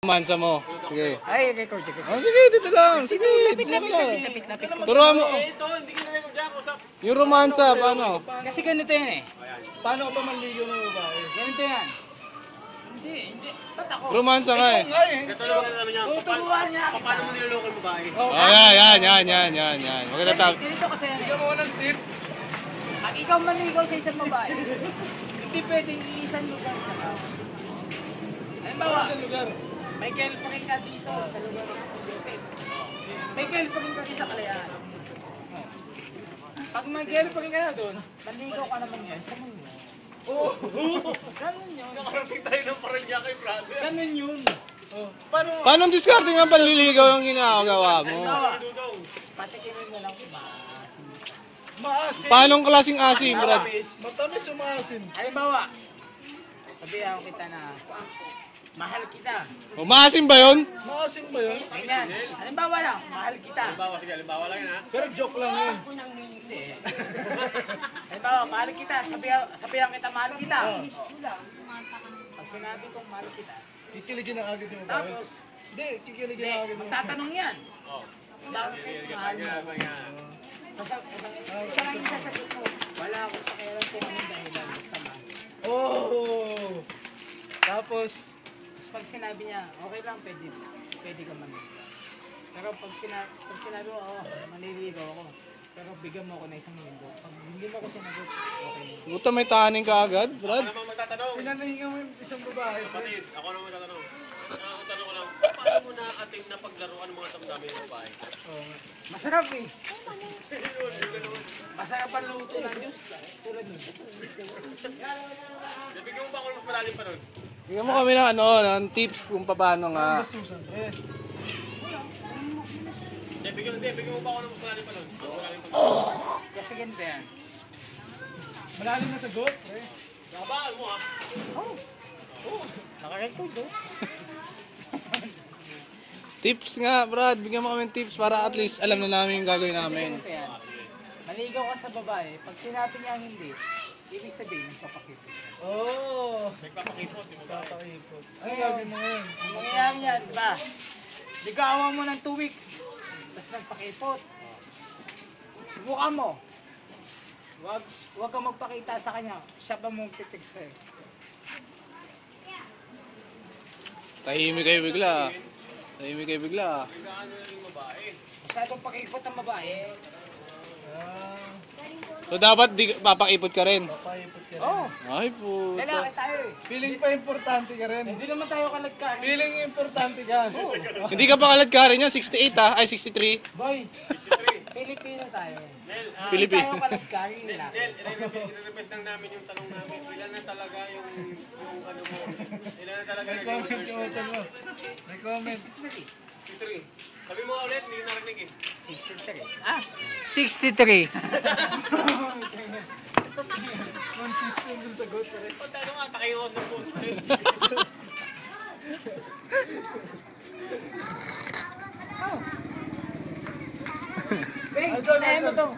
Mansa mo. Sige. Ay, record. Oh, sige, dito lang. Sige, dito lang. Turuan mo. Ito, hindi ka na-record dyan. Usap. Yung romansa, paano? Kasi ganito yan eh. Paano ka pa manligaw ng babae? Ganito yan. Hindi. Ba't ako? Romansa nga eh. Ito lang ang ano niya. Tuturuan niya. Paano mo niloloko yung babae? Oh, yan. Huwag na tawag. Ganito kasi yan. Bigyan mo ng tip. Pag ikaw maligaw sa isang babae, hindi pwedeng iisang lugar ka lang. Halimbawa, Sa lugar. may girlfriend ka dito sa lugar ng si Joseph. May girlfriend ka sa Kalayaan. Pag may girlfriend ka na doon, maligaw ka naman yan sa mundo. Oo. Ganun yun. Nakarating tayo ng Paranaque, brother. Ganun yun. Paano? Paano discarte nga panliligaw yung ginagawa mo? Halimbawa, Dudong. patikimin mo lang maasim. Maasin. Paano klaseng asim, Brad? Matamis o maasin? Halimbawa, sabihan ko kita na, mahal kita. O, maasim ba yun? Maasin ba yun? Ganyan. Halimbawa lang, mahal kita. Sige, halimbawa lang yun ha. Pero joke lang yun. Hindi. Halimbawa, mahal kita. Sabihan kita, mahal kita. Pag sinabi kong mahal kita, Kikiligin na agad yung babae. tapos, Hindi, kikiligin hindi, na agad yung magtatanong yan. Bakit mahal mo? Basta, isa lang yung sasagot mo. Wala akong pakialam kung anong dahilan. Basta mahal. Oh! Tapos, Pag sinabi niya, okay lang, pwede ka maniligaw. Pero pag sinabi mo, maniligaw ako. Pero bigyan mo ako na isang linggo. Pag hindi mo ako sinagot, okay mo. Buta may taning ka agad, Brad. naman magtatanong. Pinanahinga mo yung isang babae. Kapatid, ako naman magtatanong. Ang tanong ko lang, paano mo na-attain na paglaruan ng mga damdami ng babae? Masarap eh. Masarap ang luto ng Diyos. Tulad nyo. Bigyan mo ba ako ng mas malalim pa nun? Bigyan mo kami ng ng tips kung paano nga. Bigyan mo ba ako ng mas malalim pa nun? Kasi ganito yan. Malalim na sagot. Nakabaan mo ha? Nakarecord oh. Tips nga, Brad. Bigyan mo kami ng tips para at least alam na namin yung gagawin namin. Ganito yan. Maligaw ka sa babae. Pag sinabi niya hindi, ibig sabihin, nagpapakita. Oh! Nagpapakipot, di mo ba? Papaipot. Ano gagawin mo ngayon? Ang mangyayari yan, diba? Ligawan mo ng 2 weeks. Tapos nagpakipot. Subukan mo. Huwag kang magpakita sa kanya. Siya pa mong titig sa'yo. Tahimik kayo bigla. Bigyan na yung babae. Masyadong pakipot ang babae. So dapat papakipot ka rin. Papaipot ka rin. Oo. Ay puta. Lalaki tayo eh. Feeling pa importante ka rin. Hindi naman tayo kalagkari. Feeling importante ka. Hindi ka pa kaladkarin yan. 68 ah. Ay 63. Boy, Pilipino tayo. Pilipino. Hindi tayo kalagkari nila. Del, i-request lang namin yung tanong namin. Ilan na talaga yung ano mo? Ilan na talaga Comment yung hotel mo. May comment. 63. Sabi mo ulit, hindi narinig eh. 63. Ah, 63. Consistent yung sagot. Pagtano nga, takiyo ko sa phone. Bing, tayo mo to.